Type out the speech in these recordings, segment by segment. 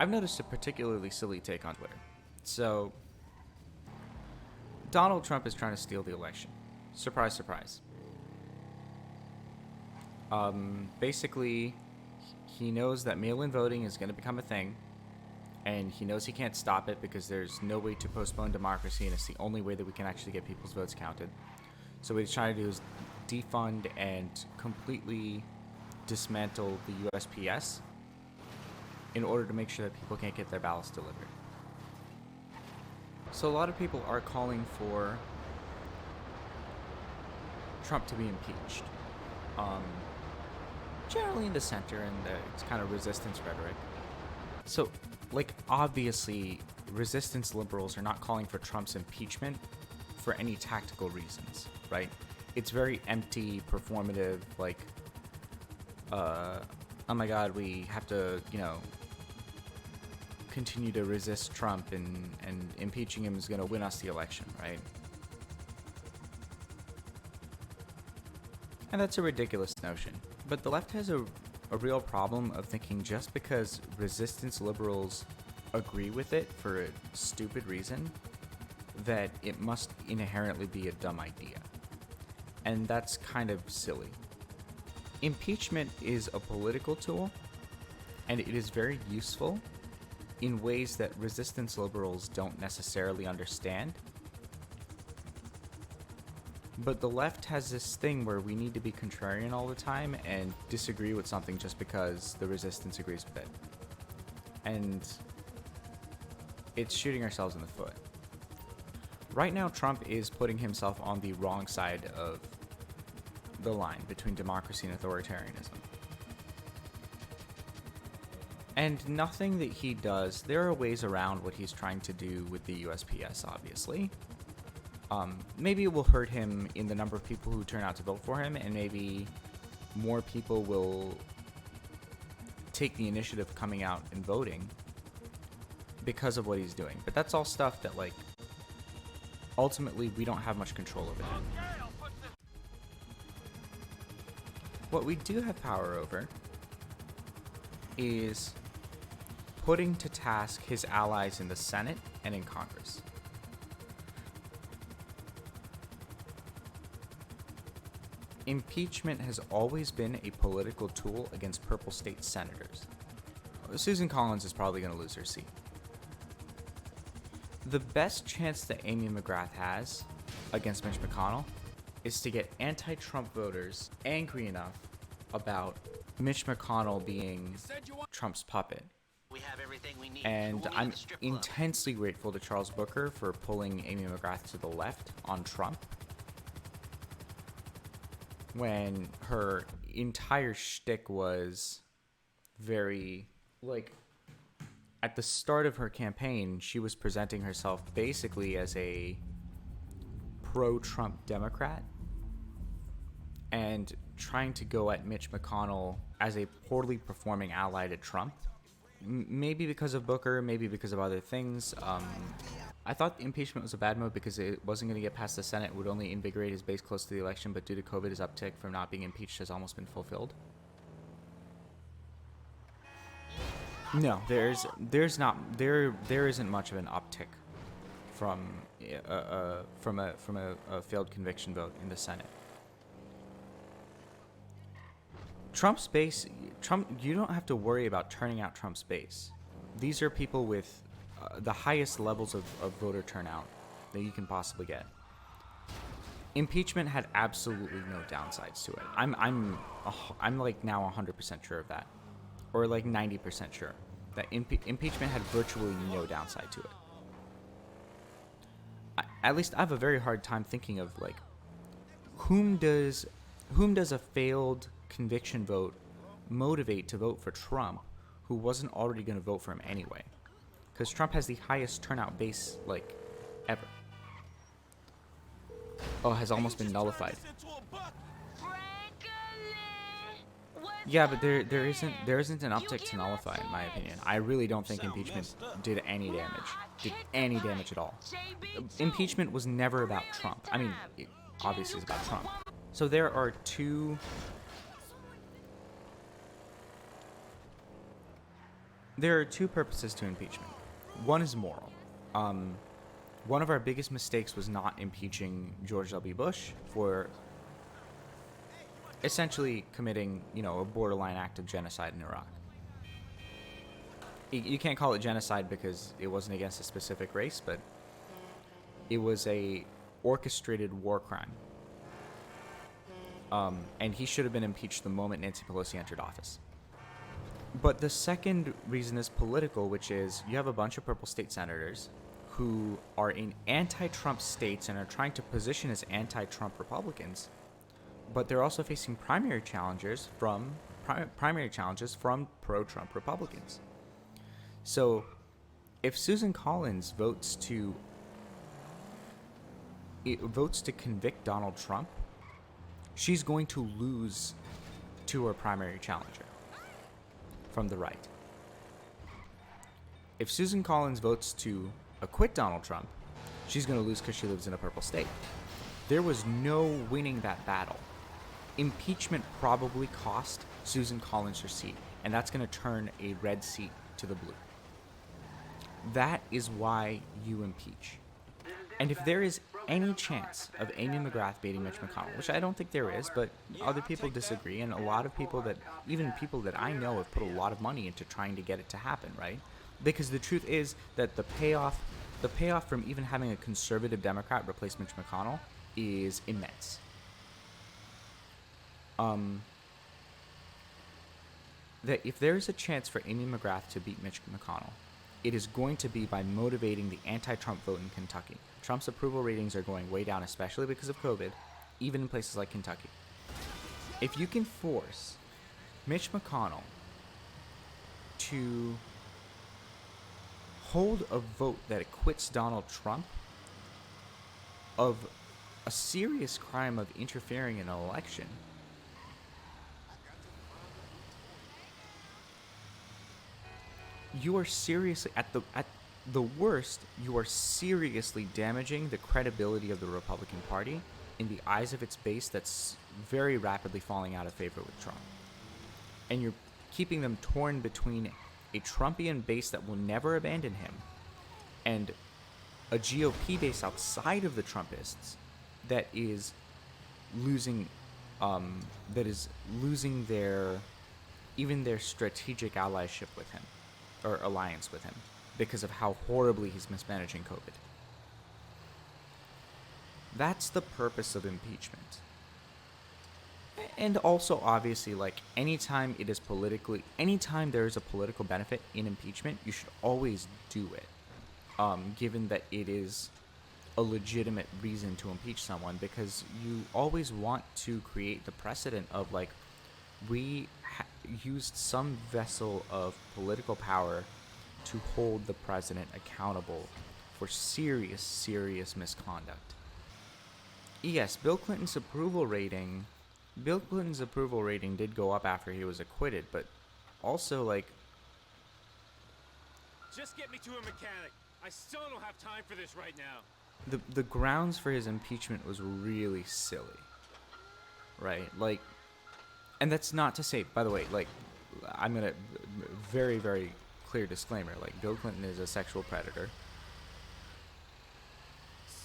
I've noticed a particularly silly take on Twitter. So, Donald Trump is trying to steal the election. Surprise, surprise. Basically, he knows that mail-in voting is going to become a thing, and he knows he can't stop it because there's no way to postpone democracy, and it's the only way that we can actually get people's votes counted. So what he's trying to do is defund and completely dismantle the USPS in order to make sure that people can't get their ballots delivered. So a lot of people are calling for Trump to be impeached. Generally in the center, and it's kind of resistance rhetoric. So, obviously, resistance liberals are not calling for Trump's impeachment for any tactical reasons, right? It's very empty, performative, oh my god, we have to, continue to resist Trump, and impeaching him is going to win us the election, right? And that's a ridiculous notion. But the left has a real problem of thinking just because resistance liberals agree with it for a stupid reason, that it must inherently be a dumb idea. And that's kind of silly. Impeachment is a political tool, and it is very useful in ways that resistance liberals don't necessarily understand. But the left has this thing where we need to be contrarian all the time and disagree with something just because the resistance agrees with it. And it's shooting ourselves in the foot. Right now, Trump is putting himself on the wrong side of the line between democracy and authoritarianism. And nothing that he does, there are ways around what he's trying to do with the USPS, obviously. Maybe it will hurt him in the number of people who turn out to vote for him, and maybe more people will take the initiative of coming out and voting because of what he's doing. But that's all stuff that, ultimately we don't have much control over that. What we do have power over is putting to task his allies in the Senate and in Congress. Impeachment has always been a political tool against purple state senators. Susan Collins is probably going to lose her seat. The best chance that Amy McGrath has against Mitch McConnell is to get anti-Trump voters angry enough about Mitch McConnell being Trump's puppet. And I'm intensely grateful to Charles Booker for pulling Amy McGrath to the left on Trump, when her entire shtick was very, at the start of her campaign, she was presenting herself basically as a pro-Trump Democrat and trying to go at Mitch McConnell as a poorly performing ally to Trump. Maybe because of Booker, maybe because of other things. I thought impeachment was a bad move because it wasn't going to get past the Senate. It would only invigorate his base close to the election, but due to COVID, his uptick from not being impeached has almost been fulfilled. No, there isn't much of an uptick from a failed conviction vote in the Senate. Trump's base, you don't have to worry about turning out Trump's base. These are people with the highest levels of voter turnout that you can possibly get. Impeachment had absolutely no downsides to it. I'm now 100% sure of that, or 90% sure that impeachment had virtually no downside to it. At least I have a very hard time thinking of whom does a failed conviction vote motivate to vote for Trump who wasn't already going to vote for him anyway. Because Trump has the highest turnout base, ever. Oh, has almost been nullified. Yeah, but there isn't an uptick to nullify, in my opinion. I really don't think impeachment did any damage at all. Impeachment was never about Trump. I mean, it obviously is about Trump. So there are two There are two purposes to impeachment. One is moral. One of our biggest mistakes was not impeaching George W. Bush for essentially committing, a borderline act of genocide in Iraq. You can't call it genocide because it wasn't against a specific race, but it was a orchestrated war crime. And he should have been impeached the moment Nancy Pelosi entered office. But the second reason is political, which is you have a bunch of purple state senators who are in anti-Trump states and are trying to position as anti-Trump Republicans, but they're also facing primary challenges from pro-Trump Republicans. So if Susan Collins votes to convict Donald Trump, she's going to lose to her primary challenger from the right. If Susan Collins votes to acquit Donald Trump, she's going to lose because she lives in a purple state. There was no winning that battle. Impeachment probably cost Susan Collins her seat, and that's going to turn a red seat to the blue. That is why you impeach. And if there is any chance of Amy McGrath beating Mitch McConnell, which I don't think there is, but other people disagree, and a lot of people even people that I know have put a lot of money into trying to get it to happen, right? Because the truth is that the payoff from even having a conservative Democrat replace Mitch McConnell is immense. That if there is a chance for Amy McGrath to beat Mitch McConnell, it is going to be by motivating the anti-Trump vote in Kentucky. Trump's approval ratings are going way down, especially because of COVID, even in places like Kentucky. If you can force Mitch McConnell to hold a vote that acquits Donald Trump of a serious crime of interfering in an election, you are seriously, at the worst, you are seriously damaging the credibility of the Republican Party in the eyes of its base that's very rapidly falling out of favor with Trump. And you're keeping them torn between a Trumpian base that will never abandon him and a GOP base outside of the Trumpists that is losing their strategic allyship with him, or alliance with him, because of how horribly he's mismanaging COVID. That's the purpose of impeachment. And also, obviously, like, anytime there is a political benefit in impeachment, you should always do it, given that it is a legitimate reason to impeach someone, because you always want to create the precedent of, like, we used some vessel of political power to hold the president accountable for serious misconduct. Yes, Bill Clinton's approval rating did go up after he was acquitted, but also, like, just get me to a mechanic. I still don't have time for this right now. The grounds for his impeachment was really silly, right? Like, and that's not to say, by the way, like, I'm gonna very, very clear disclaimer, like, Bill Clinton is a sexual predator.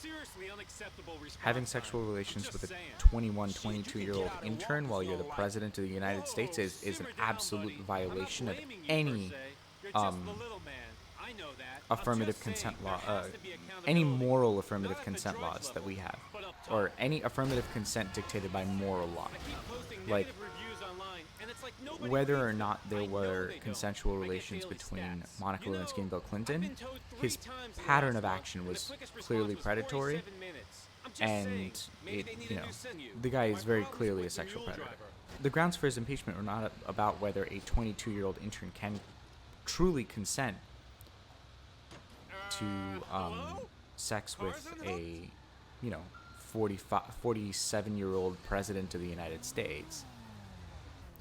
Seriously unacceptable response. Having sexual relations with a 21, 22-year-old intern while you're the president of the United States is an absolute violation of any affirmative consent law, any moral affirmative consent laws that we have, or any affirmative consent dictated by moral law. Like, whether or not there were consensual relations between Monica Lewinsky and Bill Clinton, his pattern of action was clearly predatory, and the guy is very clearly a sexual predator. The grounds for his impeachment were not about whether a 22-year-old intern can truly consent to sex with a 47-year-old president of the United States.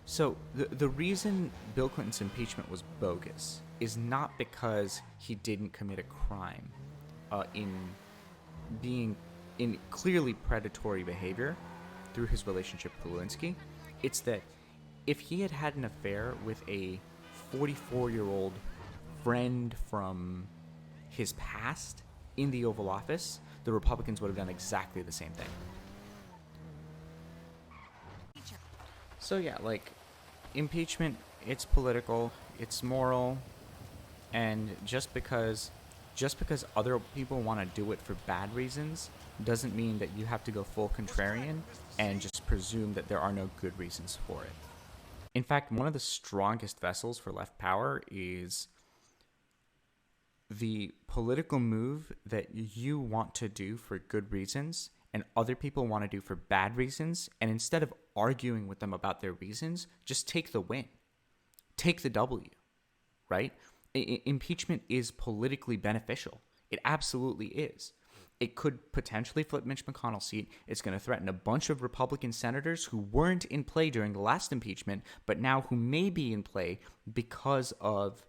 So the reason Bill Clinton's impeachment was bogus is not because he didn't commit a crime in clearly predatory behavior through his relationship with Lewinsky. It's that if he had had an affair with a 44-year-old friend from his past in the Oval Office, the Republicans would have done exactly the same thing. So yeah, like, impeachment, it's political, it's moral, and just because other people want to do it for bad reasons doesn't mean that you have to go full contrarian and just presume that there are no good reasons for it. In fact, one of the strongest vessels for left power is the political move that you want to do for good reasons and other people want to do for bad reasons, and instead of arguing with them about their reasons, just take the win. Take the W, right? Impeachment is politically beneficial. It absolutely is. It could potentially flip Mitch McConnell's seat. It's going to threaten a bunch of Republican senators who weren't in play during the last impeachment, but now who may be in play because of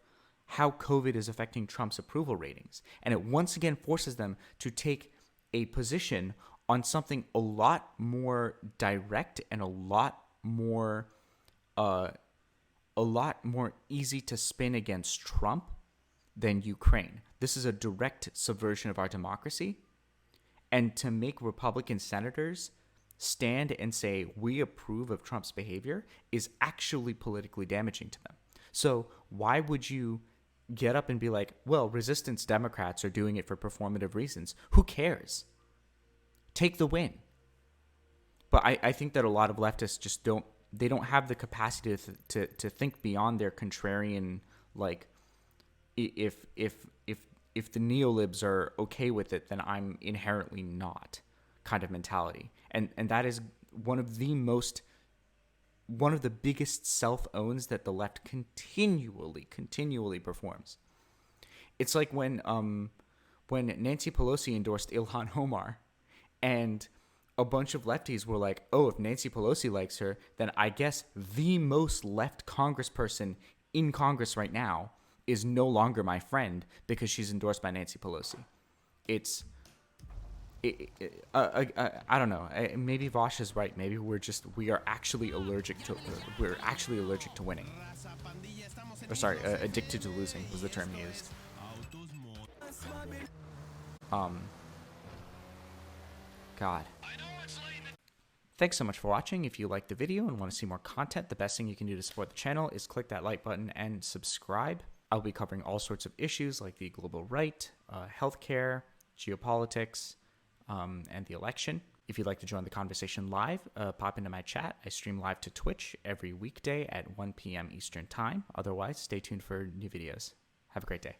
how COVID is affecting Trump's approval ratings. And it once again forces them to take a position on something a lot more direct and a lot more easy to spin against Trump than Ukraine. This is a direct subversion of our democracy. And to make Republican senators stand and say, we approve of Trump's behavior, is actually politically damaging to them. So why would you get up and be like, well, resistance Democrats are doing it for performative reasons? Who cares? Take the win. But I think that a lot of leftists just don't have the capacity to think beyond their contrarian, like, if the neolibs are okay with it, then I'm inherently not kind of mentality. And that is one of the biggest self-owns that the left continually performs. It's like when Nancy Pelosi endorsed Ilhan Omar, and a bunch of lefties were like, oh, if Nancy Pelosi likes her, then I guess the most left congressperson in Congress right now is no longer my friend because she's endorsed by Nancy Pelosi. I don't know. Maybe Vosh is right. Maybe we are actually allergic to winning. Or sorry, addicted to losing was the term he used. God. Thanks so much for watching. If you liked the video and want to see more content, the best thing you can do to support the channel is click that like button and subscribe. I'll be covering all sorts of issues like the global right, healthcare, geopolitics, and the election. If you'd like to join the conversation live, pop into my chat. I stream live to Twitch every weekday at 1 p.m. Eastern Time. Otherwise, stay tuned for new videos. Have a great day.